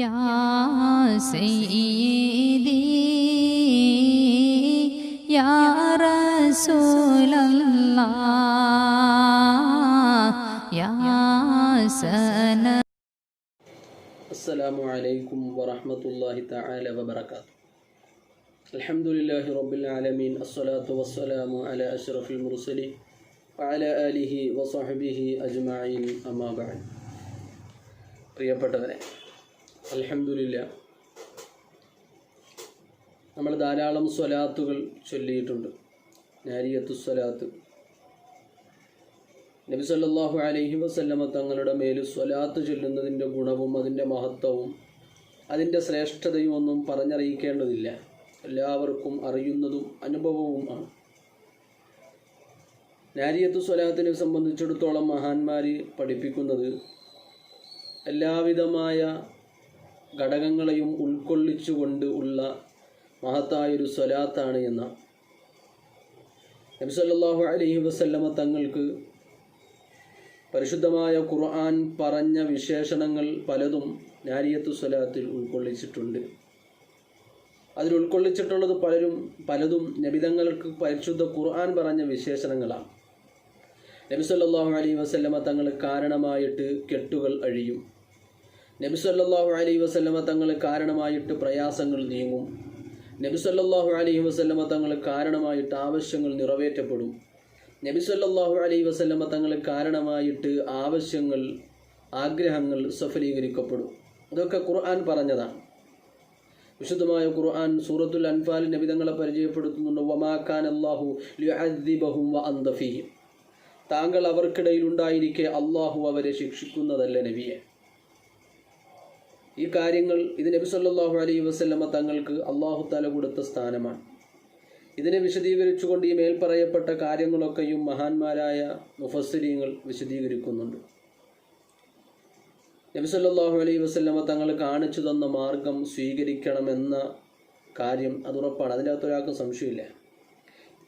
യാ സയ്യിദി യാ റസൂലല്ലാഹ് യാ സന. അസ്സലാമു അലൈക്കും വറഹ്മത്തുള്ളാഹി തആല വബറകാതുഹു. അൽഹംദുലില്ലാഹി റബ്ബിൽ ആലമീൻ. അസ്സലാത്തു വസ്സലാമു അലാ അഷ്റഫിൽ മുർസലീൻ വഅലാ ആലിഹി വസഹ്ബിഹി അജ്മഈൻ. അമ്മാ ബഅദ്. പ്രിയപ്പെട്ടവരെ, അൽഹംദുലില്ലാഹ് നമ്മൾ ധാരാളം സ്വലാത്തുകൾ ചൊല്ലിയിട്ടുണ്ട്. നാരിയത്തു സ്വലാത്ത്, നബി സല്ലല്ലാഹു അലൈഹി വസല്ലമ തങ്ങളുടെ മേൽ സ്വലാത്ത് ചൊല്ലുന്നതിൻ്റെ ഗുണവും അതിൻ്റെ മഹത്വവും അതിൻ്റെ ശ്രേഷ്ഠതയും ഒന്നും പറഞ്ഞറിയിക്കേണ്ടതില്ല, എല്ലാവർക്കും അറിയുന്നതും അനുഭവവും ആണ്. നാരിയത്തു സ്വലാത്തിനെ സംബന്ധിച്ചിടത്തോളം മഹാന്മാർ പഠിപ്പിക്കുന്നത് എല്ലാവിധമായ ഘടകങ്ങളെയും ഉൾക്കൊള്ളിച്ചുകൊണ്ട് ഉള്ള മഹത്തായൊരു സ്വലാത്താണ് എന്നാണ്. നബി സല്ലല്ലാഹു അലൈഹി വസല്ലമ തങ്ങൾക്ക് പരിശുദ്ധമായ ഖുർആൻ പറഞ്ഞ വിശേഷണങ്ങൾ പലതും നാരിയത്തു സ്വലാത്തിൽ ഉൾക്കൊള്ളിച്ചിട്ടുണ്ട്. അതിൽ ഉൾക്കൊള്ളിച്ചിട്ടുള്ളത് പലതും നബിതങ്ങൾക്ക് പരിശുദ്ധ ഖുർആൻ പറഞ്ഞ വിശേഷണങ്ങളാണ്. നബി സല്ലല്ലാഹു അലൈഹി വസല്ലമ തങ്ങൾ കാരണമായിട്ട് കെട്ടുകൾ അഴിയും. നബി സല്ലല്ലാഹു അലൈഹി വസല്ലമ തങ്ങൾ കാരണമായിട്ട് പ്രയാസങ്ങൾ നീങ്ങും. നബി സല്ലല്ലാഹു അലൈഹി വസല്ലമ തങ്ങൾ കാരണമായിട്ട് ആവശ്യങ്ങൾ നിറവേറ്റപ്പെടും. നബി സല്ലല്ലാഹു അലൈഹി വസല്ലമ തങ്ങൾ കാരണമായിട്ട് ആഗ്രഹങ്ങൾ സഫലീകരിക്കപ്പെടും. ഇതൊക്കെ ഖുർആൻ പറഞ്ഞതാണ്. വിശുദ്ധമായ ഖുർആൻ സൂറത്തുൽ അൻഫാൽ നബി തങ്ങളെ പരിചയപ്പെടുത്തുന്നുണ്ട്. വമാ കാന അല്ലാഹു ലിയുഅദ്ദിബഹും വഅന്ത ഫീഹിം. താങ്കൾ അവർക്കിടയിൽ ഉണ്ടായിരിക്കെ അള്ളാഹു അവരെ ശിക്ഷിക്കുന്നതല്ല നബിയെ. ഈ കാര്യങ്ങൾ ഇത് നബി സല്ലല്ലാഹു അലൈഹി വസല്ലമ തങ്ങൾക്ക് അള്ളാഹു തആല കൊടുത്ത സ്ഥാനമാണ്. ഇതിനെ വിശദീകരിച്ചുകൊണ്ട് ഈ മേൽപ്പറയപ്പെട്ട കാര്യങ്ങളൊക്കെയും മഹാന്മാരായ മുഫസ്സിരീങ്ങൾ വിശദീകരിക്കുന്നുണ്ട്. നബി സല്ലല്ലാഹു അലൈഹി വസല്ലമ തങ്ങൾ കാണിച്ചു തന്ന മാർഗം സ്വീകരിക്കണമെന്ന കാര്യം അതുറപ്പാണ്, അതിൻ്റെ അകത്ത് ഒരാൾക്കും സംശയമില്ല.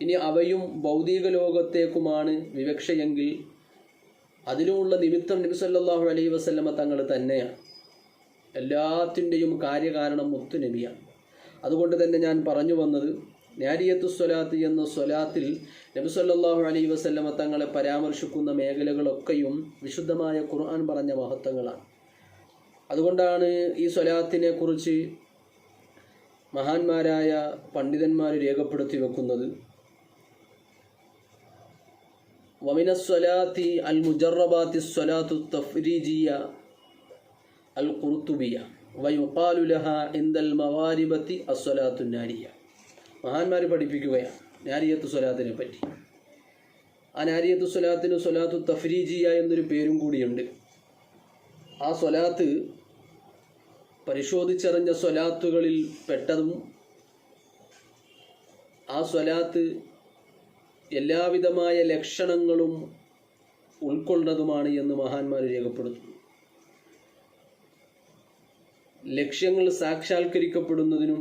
ഇനി അവയും ഭൗതിക ലോകത്തേക്കുമാണ് വിവക്ഷയെങ്കിൽ അതിനുമുള്ള നിമിത്തം നബി സല്ലല്ലാഹു അലൈഹി വസല്ലമ തങ്ങൾ തന്നെയാണ്. എല്ലാത്തിൻ്റെയും കാര്യകാരണം മുത്തു നബിയാണ്. അതുകൊണ്ട് തന്നെ ഞാൻ പറഞ്ഞു വന്നത്, നാരിയത്തു സ്വലാത്ത് എന്ന സ്വലാത്തിൽ നബി സല്ലല്ലാഹു അലൈഹി വസല്ലമ തങ്ങളെ പരാമർശിക്കുന്ന മേഖലകളൊക്കെയും വിശുദ്ധമായ ഖുർആൻ പറഞ്ഞ മഹത്വങ്ങളാണ്. അതുകൊണ്ടാണ് ഈ സ്വലാത്തിനെ കുറിച്ച് മഹാന്മാരായ പണ്ഡിതന്മാർ രേഖപ്പെടുത്തി വെക്കുന്നത്. വമിന സ്വലാത്തി അൽ മുജറബാത്തി സ്വലാത്തു തഫ്രീജിയ അൽ ഖുർത്തുബിയ വയുഖാലു ലഹാ ഇൻദൽ മഗാരിബത്തി അസ്വലാത്തു നാരിയ. മഹാന്മാർ പഠിപ്പിക്കുകയാണ് നാരിയത്തു സ്വലാത്തിനെ പറ്റി. ആ നാരിയത്തു സ്വലാത്തിന് സ്വലാത്തു തഫ്രീജിയ എന്നൊരു പേരും കൂടിയുണ്ട്. ആ സ്വലാത്ത് പരിശോധിച്ചറിഞ്ഞ സ്വലാത്തുകളിൽ പെട്ടതും ആ സ്വലാത്ത് എല്ലാവിധമായ ലക്ഷണങ്ങളും ഉൾക്കൊള്ളുന്നതുമാണ് എന്ന് മഹാന്മാർ രേഖപ്പെടുത്തുന്നു. ലക്ഷ്യങ്ങൾ സാക്ഷാത്കരിക്കപ്പെടുന്നതിനും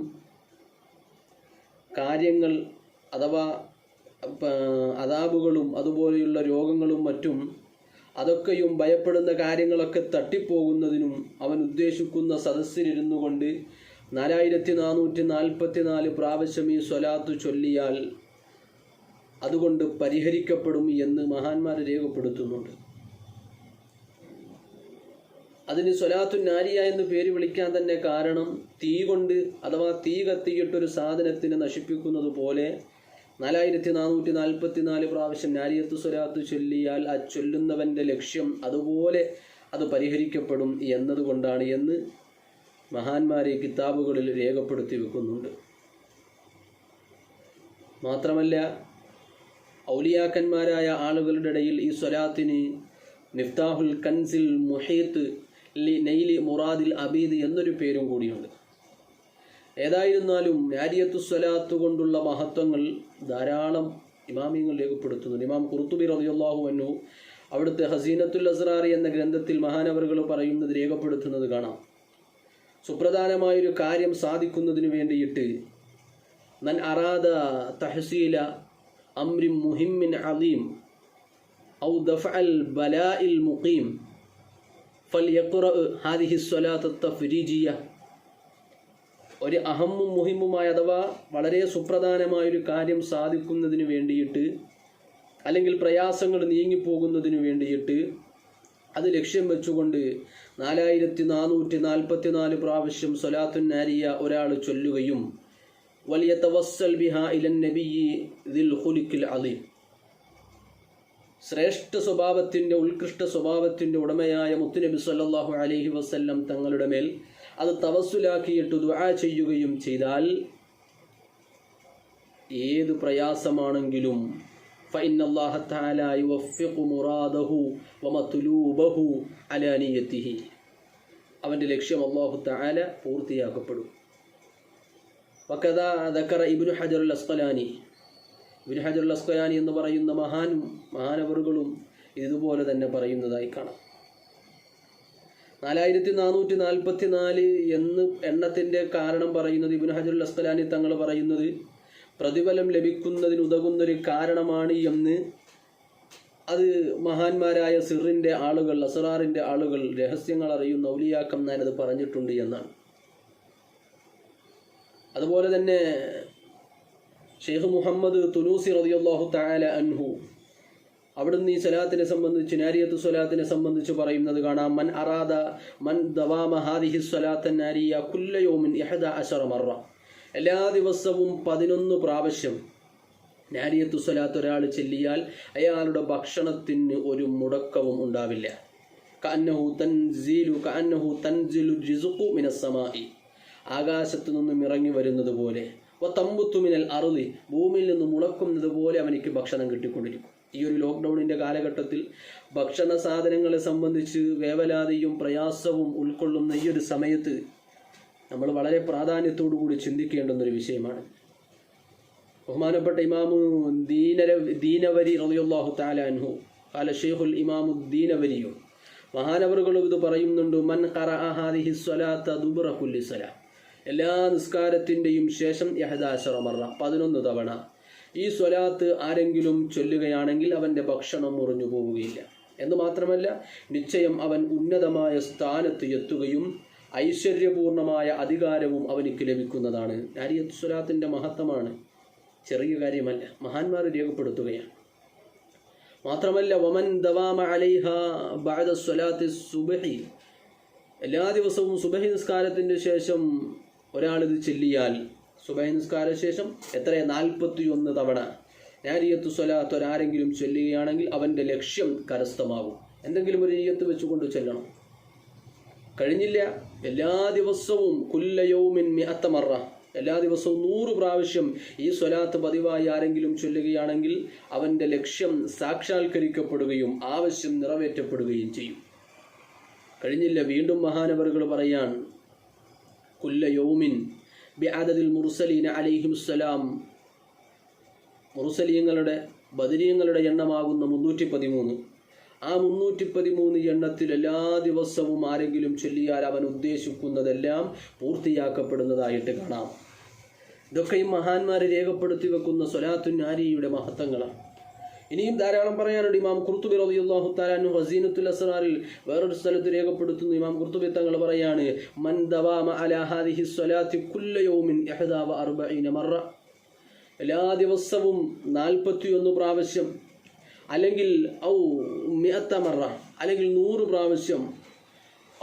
കാര്യങ്ങൾ അഥവാ അദാബുകളും അതുപോലെയുള്ള രോഗങ്ങളും മറ്റും അതൊക്കെയും ഭയപ്പെടുന്ന കാര്യങ്ങളൊക്കെ തട്ടിപ്പോകുന്നതിനും അവൻ ഉദ്ദേശിക്കുന്ന സദസ്സിലിരുന്നു കൊണ്ട് 4444 പ്രാവശ്യം ഈ സ്വലാത്ത് ചൊല്ലിയാൽ അതുകൊണ്ട് പരിഹരിക്കപ്പെടും എന്ന് മഹാന്മാർ രേഖപ്പെടുത്തുന്നുണ്ട്. അതിന് സ്വലാത്തു നാരിയ എന്ന് പേര് വിളിക്കാൻ തന്നെ കാരണം തീ കൊണ്ട് അഥവാ തീ കത്തിയിട്ടൊരു സാധനത്തിനെ നശിപ്പിക്കുന്നത് പോലെ 4444 പ്രാവശ്യം നാരിയത്തു സ്വലാത്ത് ചൊല്ലിയാൽ ആ ചൊല്ലുന്നവൻ്റെ ലക്ഷ്യം അതുപോലെ അത് പരിഹരിക്കപ്പെടും എന്നതുകൊണ്ടാണ് എന്ന് മഹാന്മാരെ കിതാബുകളിൽ രേഖപ്പെടുത്തി വെക്കുന്നുണ്ട്. മാത്രമല്ല, ഔലിയാക്കന്മാരായ ആളുകളുടെ ഇടയിൽ ഈ സ്വലാത്തിന് മിഫ്താഹുൽ കൻസിൽ മുഹീത്ത് ലി നൈലി മുറാദിൽ അബീദ് എന്നൊരു പേരും കൂടിയുണ്ട്. ഏതായിരുന്നാലും നാരിയത്തു സ്വലാത്ത് കൊണ്ടുള്ള മഹത്വങ്ങൾ ധാരാളം ഇമാമിയങ്ങൾ രേഖപ്പെടുത്തുന്നുണ്ട്. ഇമാം ഖുർത്തുബി റളിയല്ലാഹു അൻഹു അവിടുത്തെ ഹസീനത്തുൽ അസ്റാർ എന്ന ഗ്രന്ഥത്തിൽ മഹാനവറുകൾ പറയുന്നത് രേഖപ്പെടുത്തുന്നത് കാണാം. സുപ്രധാനമായൊരു കാര്യം സാധിക്കുന്നതിന് വേണ്ടിയിട്ട് മൻ അറാദ തഹ്സീല അംരിൻ മുഹിമ്മിൻ അദീം ഔ ദഫഅൽ ബലാഇൽ മുഖീം ഫൽയഖ്റഅ ഹാദിഹി സ്വലാത്ത തഫ്രീജിയ, ഒരു അഹമ്മും മുഹിമ്മുമായ അഥവാ വളരെ സുപ്രധാനമായൊരു കാര്യം സാധിക്കുന്നതിന് വേണ്ടിയിട്ട്, അല്ലെങ്കിൽ പ്രയാസങ്ങൾ നീങ്ങിപ്പോകുന്നതിന് വേണ്ടിയിട്ട് അത് ലക്ഷ്യം വെച്ചുകൊണ്ട് 4444 പ്രാവശ്യം സ്വലാത്തുൻ നാരിയ ഒരാൾ ചൊല്ലുകയും വലിയ തവസ്സൽ ബിഹ ഇലൻ നബിയ്യി ദിൽ ഖുലിഖിൽ അലീം, ശ്രേഷ്ഠ സ്വഭാവത്തിൻ്റെ ഉത്കൃഷ്ട സ്വഭാവത്തിൻ്റെ ഉടമയായ മുത്തുനബി സല്ലല്ലാഹു അലൈഹി വസല്ലം തങ്ങളുടെ മേൽ അത് തവസ്സുലാക്കിയിട്ട് ദുആ ചെയ്യുകയും ചെയ്താൽ ഏത് പ്രയാസമാണെങ്കിലും فإن الله تعالى يوفق مراده ومطلوبه على نيته, അവൻ്റെ ലക്ഷ്യം അല്ലാഹു തആല പൂർത്തിയാക്കപ്പെടും. വകദാ ദക്കറ ഇബ്നു ഹജർ അൽ അസ്ഖലാനി, ഇബ്നു ഹജർ അൽ അസ്ഖലാനി എന്ന് പറയുന്ന മഹാനവറുകളും ഇതുപോലെ തന്നെ പറയുന്നതായി കാണാം. 4444 എന്ന് എണ്ണത്തിൻ്റെ കാരണം പറയുന്നത് ഇബ്നു ഹജർ അൽ അസ്ഖലാനി തങ്ങൾ പറയുന്നത് പ്രതിഫലം ലഭിക്കുന്നതിന് ഉതകുന്നൊരു കാരണമാണ് എന്ന് അത് മഹാന്മാരായ സിറിൻ്റെ ആളുകൾ, അസ്റാറിൻ്റെ ആളുകൾ, രഹസ്യങ്ങൾ അറിയുന്ന ഔലിയാക്കന്മാർ അത് പറഞ്ഞിട്ടുണ്ട് എന്നാണ്. അതുപോലെ തന്നെ ഷെയ്ഖ് മുഹമ്മദ് തുനൂസി റളിയല്ലാഹു തആല അൻഹു അവിടുന്ന് ഈ സ്വലാത്തിനെ സംബന്ധിച്ച്, നാരിയത്തു സ്വലാത്തിനെ സംബന്ധിച്ച് പറയുന്നത് കാണാം. മൻ ദവാമ ഹാദിഹി സ്വലാത്തൻ നാരിയ കുല്ല യൗമിൻ 11 മറ, എല്ലാ ദിവസവും 11 പ്രാവശ്യം നാരിയത്തു സ്വലാത്ത് ഒരാൾ ചൊല്ലിയാൽ അയാളുടെ ഭക്ഷണത്തിന് ഒരു മുടക്കവും ഉണ്ടാവില്ല. കഅന്നഹു തൻസിലു റിസ്ഖു മിനസ് സമാഇ, ആകാശത്തു നിന്നും ഇറങ്ങി വരുന്നത് പോലെ, വതംബുതു മിനൽ അർളി, ഭൂമിയിൽ നിന്ന് മുളക്കുന്നത് പോലെ അവനിക്ക് ഭക്ഷണം കിട്ടിക്കൊണ്ടിരിക്കും. ഈ ഒരു ലോക്ക്ഡൗണിൻ്റെ കാലഘട്ടത്തിൽ ഭക്ഷണ സാധനങ്ങളെ സംബന്ധിച്ച് വേവലാതിയും പ്രയാസവും ഉൾക്കൊള്ളുന്ന ഈ ഒരു സമയത്ത് നമ്മൾ വളരെ പ്രാധാന്യത്തോടു കൂടി ചിന്തിക്കേണ്ടുന്നൊരു വിഷയമാണ്. ബഹുമാനപ്പെട്ട ഇമാമു ദീനവരി റളിയല്ലാഹു തആല അൻഹു ഖാല ഷെയ്ഖുൽ ഇമാമു ദീനവരിയു, മഹാനവറുകളും ഇത് പറയുന്നുണ്ട്. മൻ ഖറഅ ഹാദിഹി സ്വലാത്ത ദുബ്റ കുല്ലി സ്വലാ, എല്ലാ നിസ്കാരത്തിൻ്റെയും ശേഷം 11 മറ, 11 തവണ ഈ സ്വലാത്ത് ആരെങ്കിലും ചൊല്ലുകയാണെങ്കിൽ അവൻ്റെ ഭക്ഷണം മുറിഞ്ഞു പോവുകയില്ല എന്ന് മാത്രമല്ല, നിശ്ചയം അവൻ ഉന്നതമായ സ്ഥാനത്ത് എത്തുകയും ഐശ്വര്യപൂർണമായ അധികാരവും അവനിക്ക് ലഭിക്കുന്നതാണ്. നാരിയത്ത് സ്വലാത്തിൻ്റെ മഹത്വമാണ്, ചെറിയ കാര്യമല്ല, മഹാന്മാർ രേഖപ്പെടുത്തുകയാണ്. മാത്രമല്ല വമൻ ദവാമ അലൈഹ ബഅദ സ്വലാത്തി സുബ്ഹി, എല്ലാ ദിവസവും സുബഹി നിസ്കാരത്തിൻ്റെ ശേഷം ഒരാളിത് ചൊല്ലിയാൽ, സുബഹി നിസ്കാര ശേഷം എത്ര 41 തവണ നാരിയത്തു സ്വലാത്ത് ഒരാരെങ്കിലും ചൊല്ലുകയാണെങ്കിൽ അവൻ്റെ ലക്ഷ്യം കരസ്ഥമാകും. എന്തെങ്കിലും ഒരു നിയ്യത്ത് വെച്ചുകൊണ്ട് ചൊല്ലണം, കഴിഞ്ഞില്ല. എല്ലാ ദിവസവും കുല്ല യൗമിൻ 100 മറ, എല്ലാ ദിവസവും 100 പ്രാവശ്യം ഈ സ്വലാത്ത് പതിവായി ആരെങ്കിലും ചൊല്ലുകയാണെങ്കിൽ അവൻ്റെ ലക്ഷ്യം സാക്ഷാത്കരിക്കപ്പെടുകയും ആവശ്യം നിറവേറ്റപ്പെടുകയും ചെയ്യും. കഴിഞ്ഞില്ല. വീണ്ടും മഹാനവറുകൾ പറയാൻ, കുല്ല യൗമിൻ ബിഅദദിൽ മുർസലീന അലൈഹിമുസ്സലാം, മുർസലീങ്ങളുടെ ബദരീങ്ങളുടെ എണ്ണമാകുന്ന 313, ആ 313 എണ്ണത്തിൽ എല്ലാ ദിവസവും ആരെങ്കിലും ചൊല്ലിയാൽ അവൻ ഉദ്ദേശിക്കുന്നതെല്ലാം പൂർത്തിയാക്കപ്പെടുന്നതായിട്ട് കാണാം. ഇതൊക്കെയും മഹാന്മാർ രേഖപ്പെടുത്തി വെക്കുന്ന സ്വലാത്തുൻ നാരിയുടെ മഹത്വങ്ങളാണ്. ഇനിയും ധാരാളം പറയാനുണ്ട്. ഇമാം ഖുർത്തുബി റളിയല്ലാഹു തആല അൻഹു ഖസീനത്തുൽ അസ്റാറിൽ വേറൊരു സ്ഥലത്ത് രേഖപ്പെടുത്തുന്നു. ഇമാം ഖുർത്തുബി തങ്ങൾ പറയാണ്, മൻ ദവാമ അലാ ഹാദിഹി സ്വലാത്തി കുല്ല യൗമിൻ 41 മറ, എല്ലാ ദിവസവും 41 പ്രാവശ്യം, അല്ലെങ്കിൽ ഔ 100 മറ, അല്ലെങ്കിൽ 100 പ്രാവശ്യം,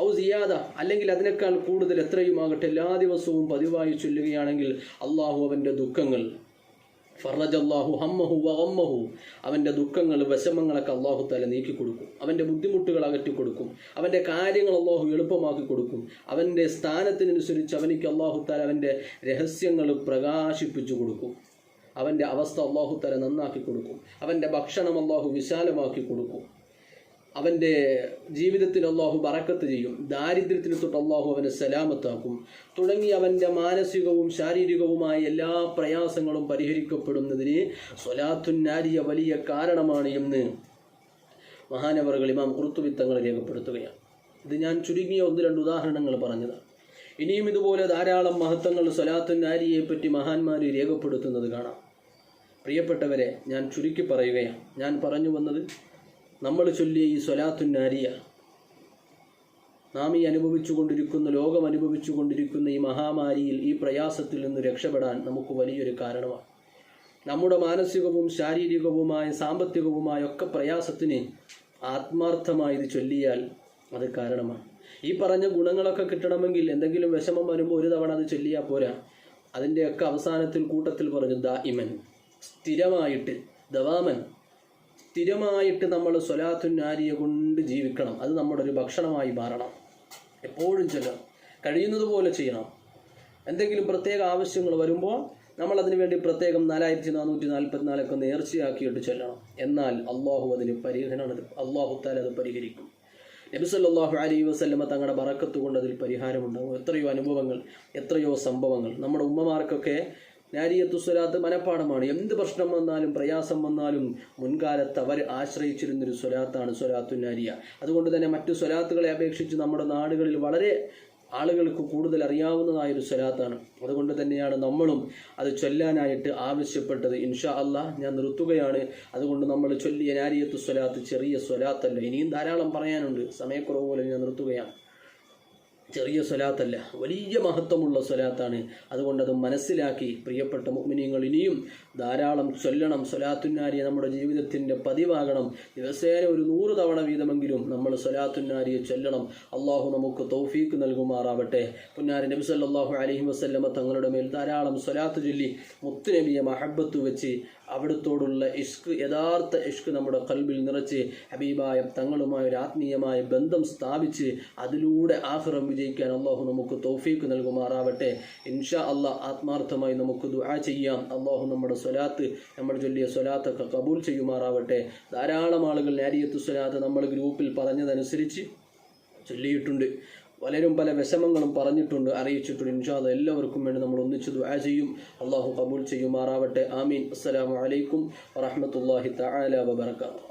ഔ സിയാദ, അല്ലെങ്കിൽ അതിനേക്കാൾ കൂടുതൽ എത്രയുമാകട്ടെ, എല്ലാ ദിവസവും പതിവായി ചൊല്ലുകയാണെങ്കിൽ അള്ളാഹു അവൻ്റെ ദുഃഖങ്ങൾ, ഫറജല്ലാഹു ഹമ്മഹു വഗമ്മഹു, അവൻ്റെ ദുഃഖങ്ങൾ, വിഷമങ്ങളൊക്കെ അള്ളാഹു തആല നീക്കി കൊടുക്കും, അവൻ്റെ ബുദ്ധിമുട്ടുകൾ അകറ്റി കൊടുക്കും, അവൻ്റെ കാര്യങ്ങൾ അള്ളാഹു എളുപ്പമാക്കി കൊടുക്കും, അവൻ്റെ സ്ഥാനത്തിനനുസരിച്ച് അവനിക്ക് അള്ളാഹു തആല അവൻ്റെ രഹസ്യങ്ങൾ പ്രകാശിപ്പിച്ചു കൊടുക്കും, അവൻ്റെ അവസ്ഥ അള്ളാഹു തആല നന്നാക്കി കൊടുക്കും, അവൻ്റെ ഭക്ഷണം അള്ളാഹു വിശാലമാക്കി കൊടുക്കും, അവൻ്റെ ജീവിതത്തിൽ അള്ളാഹു ബറക്കത്ത് ചെയ്യും, ദാരിദ്ര്യത്തിന് തൊട്ട് അള്ളാഹു അവനെ സലാമത്താക്കും, തുടങ്ങി അവൻ്റെ മാനസികവും ശാരീരികവുമായ എല്ലാ പ്രയാസങ്ങളും പരിഹരിക്കപ്പെടുന്നതിന് സ്വലാത്തുൻ നാരിയ വലിയ കാരണമാണ് എന്ന് മഹാനവറുകൾ ഇമാം ഖുർത്തുബി തങ്ങൾ രേഖപ്പെടുത്തുകയാണ്. ഇത് ഞാൻ ചുരുങ്ങിയ 1-2 ഉദാഹരണങ്ങൾ പറഞ്ഞതാണ്. ഇനിയും ഇതുപോലെ ധാരാളം മഹത്വങ്ങൾ സ്വലാത്തുൻ നാരിയെ പറ്റി മഹാന്മാർ രേഖപ്പെടുത്തുന്നത് കാണാം. പ്രിയപ്പെട്ടവരെ, ഞാൻ ചുരുക്കി പറയുകയാണ്. ഞാൻ പറഞ്ഞു വന്നത്, നമ്മൾ ചൊല്ലിയ ഈ സ്വലാത്തുൻ നാരിയ നാം ഈ അനുഭവിച്ചു കൊണ്ടിരിക്കുന്ന, ലോകം അനുഭവിച്ചു കൊണ്ടിരിക്കുന്ന ഈ മഹാമാരിയിൽ, ഈ പ്രയാസത്തിൽ നിന്ന് രക്ഷപ്പെടാൻ നമുക്ക് വലിയൊരു കാരണമാണ്. നമ്മുടെ മാനസികവും ശാരീരികവുമായ സാമ്പത്തികവുമായ ഒക്കെ പ്രയാസത്തിന് ആത്മാർത്ഥമായി ഇത് ചൊല്ലിയാൽ അത് കാരണമാണ്. ഈ പറഞ്ഞ ഗുണങ്ങളൊക്കെ കിട്ടണമെങ്കിൽ എന്തെങ്കിലും വിഷമം വരുമ്പോൾ ഒരു തവണ അത് ചൊല്ലിയാൽ പോരാ. അതിൻ്റെയൊക്കെ അവസാനത്തിൽ കൂട്ടത്തിൽ പറഞ്ഞു ദാഇമൻ, സ്ഥിരമായിട്ട്, ദവാമൻ, സ്ഥിരമായിട്ട് നമ്മൾ സ്വലാത്തുൻ നാരിയ കൊണ്ട് ജീവിക്കണം. അത് നമ്മുടെ ഒരു ഭക്ഷണമായി മാറണം. എപ്പോഴും ചൊല്ലണം, കഴിയുന്നത് പോലെ ചെയ്യണം. എന്തെങ്കിലും പ്രത്യേക ആവശ്യങ്ങൾ വരുമ്പോൾ നമ്മൾ അതിനു വേണ്ടി പ്രത്യേകം 4444 ഒക്കെ നേർച്ചയാക്കിയിട്ട് ചൊല്ലണം. എന്നാൽ അള്ളാഹു അതിന് അള്ളാഹു താല അത് പരിഹരിക്കും. നബി സല്ലല്ലാഹു അലൈഹി വസല്ലമ തങ്ങളുടെ ബറക്കത്ത് കൊണ്ട് അതിൽ പരിഹാരമുണ്ടാകും. എത്രയോ അനുഭവങ്ങൾ, എത്രയോ സംഭവങ്ങൾ. നമ്മുടെ ഉമ്മമാർക്കൊക്കെ നാരിയത്തു സ്വലാത്ത് മനഃപ്പാടമാണ്. എന്ത് പ്രശ്നം വന്നാലും പ്രയാസം വന്നാലും മുൻകാലത്ത് അവർ ആശ്രയിച്ചിരുന്നൊരു സ്വലാത്താണ് സ്വലാത്തു നാരിയ. അതുകൊണ്ട് തന്നെ മറ്റു സ്വലാത്തുകളെ അപേക്ഷിച്ച് നമ്മുടെ നാടുകളിൽ വളരെ ആളുകൾക്ക് കൂടുതൽ അറിയാവുന്നതായൊരു സ്വലാത്താണ്. അതുകൊണ്ട് തന്നെയാണ് നമ്മളും അത് ചൊല്ലാനായിട്ട് ആവശ്യപ്പെട്ടത്. ഇൻഷാ അല്ലാഹ് ഞാൻ നിർത്തുകയാണ്. അതുകൊണ്ട് നമ്മൾ ചൊല്ലിയ നാരിയത്തു സ്വലാത്ത് ചെറിയ സ്വലാത്തല്ല. ഇനിയും ധാരാളം പറയാനുണ്ട്, സമയക്കുറവ് പോലെ ഞാൻ നിർത്തുകയാണ്. ചെറിയ സ്വലാത്തല്ല, വലിയ മഹത്വമുള്ള സ്വലാത്താണ്. അതുകൊണ്ട് അത് മനസ്സിലാക്കി പ്രിയപ്പെട്ട മുഅ്മിനീങ്ങൾ ഇനിയും ധാരാളം ചൊല്ലണം. സ്വലാത്തുൻ നാരിയ നമ്മുടെ ജീവിതത്തിൻ്റെ പതിവാകണം. ദിവസേന ഒരു 100 തവണ വീതമെങ്കിലും നമ്മൾ സ്വലാത്തുൻ നാരിയ ചൊല്ലണം. അള്ളാഹു നമുക്ക് തൗഫീക്ക് നൽകുമാറാവട്ടെ. പുന്നാരി നബി സല്ലല്ലാഹു അലൈഹി വസല്ലമ തങ്ങളുടെ മേൽ ധാരാളം സ്വലാത്ത് ചൊല്ലി മുത്തുനബിയെ മഹബത്ത് വെച്ച് അവിടുത്തോടുള്ള ഇഷ്ക്, യഥാർത്ഥ ഇഷ്ക് നമ്മുടെ ഖൽബിൽ നിറച്ച് ഹബീബായ തങ്ങളുമായ ഒരു ആത്മീയമായ ബന്ധം സ്ഥാപിച്ച് അതിലൂടെ ആഖിറം വിജയിക്കാൻ അള്ളാഹു നമുക്ക് തൗഫീക്ക് നൽകുമാറാവട്ടെ. ഇൻഷാ അള്ളാഹ് ആത്മാർത്ഥമായി നമുക്ക് ദുആ ചെയ്യാം. അള്ളാഹു നമ്മുടെ സ്വലാത്ത്, നമ്മൾ ചൊല്ലിയ സ്വലാത്തൊക്കെ കബൂൽ ചെയ്യുമാറാവട്ടെ. ധാരാളം ആളുകൾ നാരിയത്തു സ്വലാത്ത് നമ്മൾ ഗ്രൂപ്പിൽ പറഞ്ഞതനുസരിച്ച് ചൊല്ലിയിട്ടുണ്ട്. പലരും പല വിഷമങ്ങളും പറഞ്ഞിട്ടുണ്ട്, അറിയിച്ചിട്ടുണ്ട്. ഇൻഷാ അല്ലാഹ് എല്ലാവർക്കും വേണ്ടി നമ്മൾ ഒന്നിച്ച് ദുആ ചെയ്യും. അള്ളാഹു കബൂൽ ചെയ്യുമാറാവട്ടെ. ആമീൻ. അസ്സലാമു അലൈക്കും വറഹ്മത്തുള്ളാഹി തആല വബറകാതുഹു.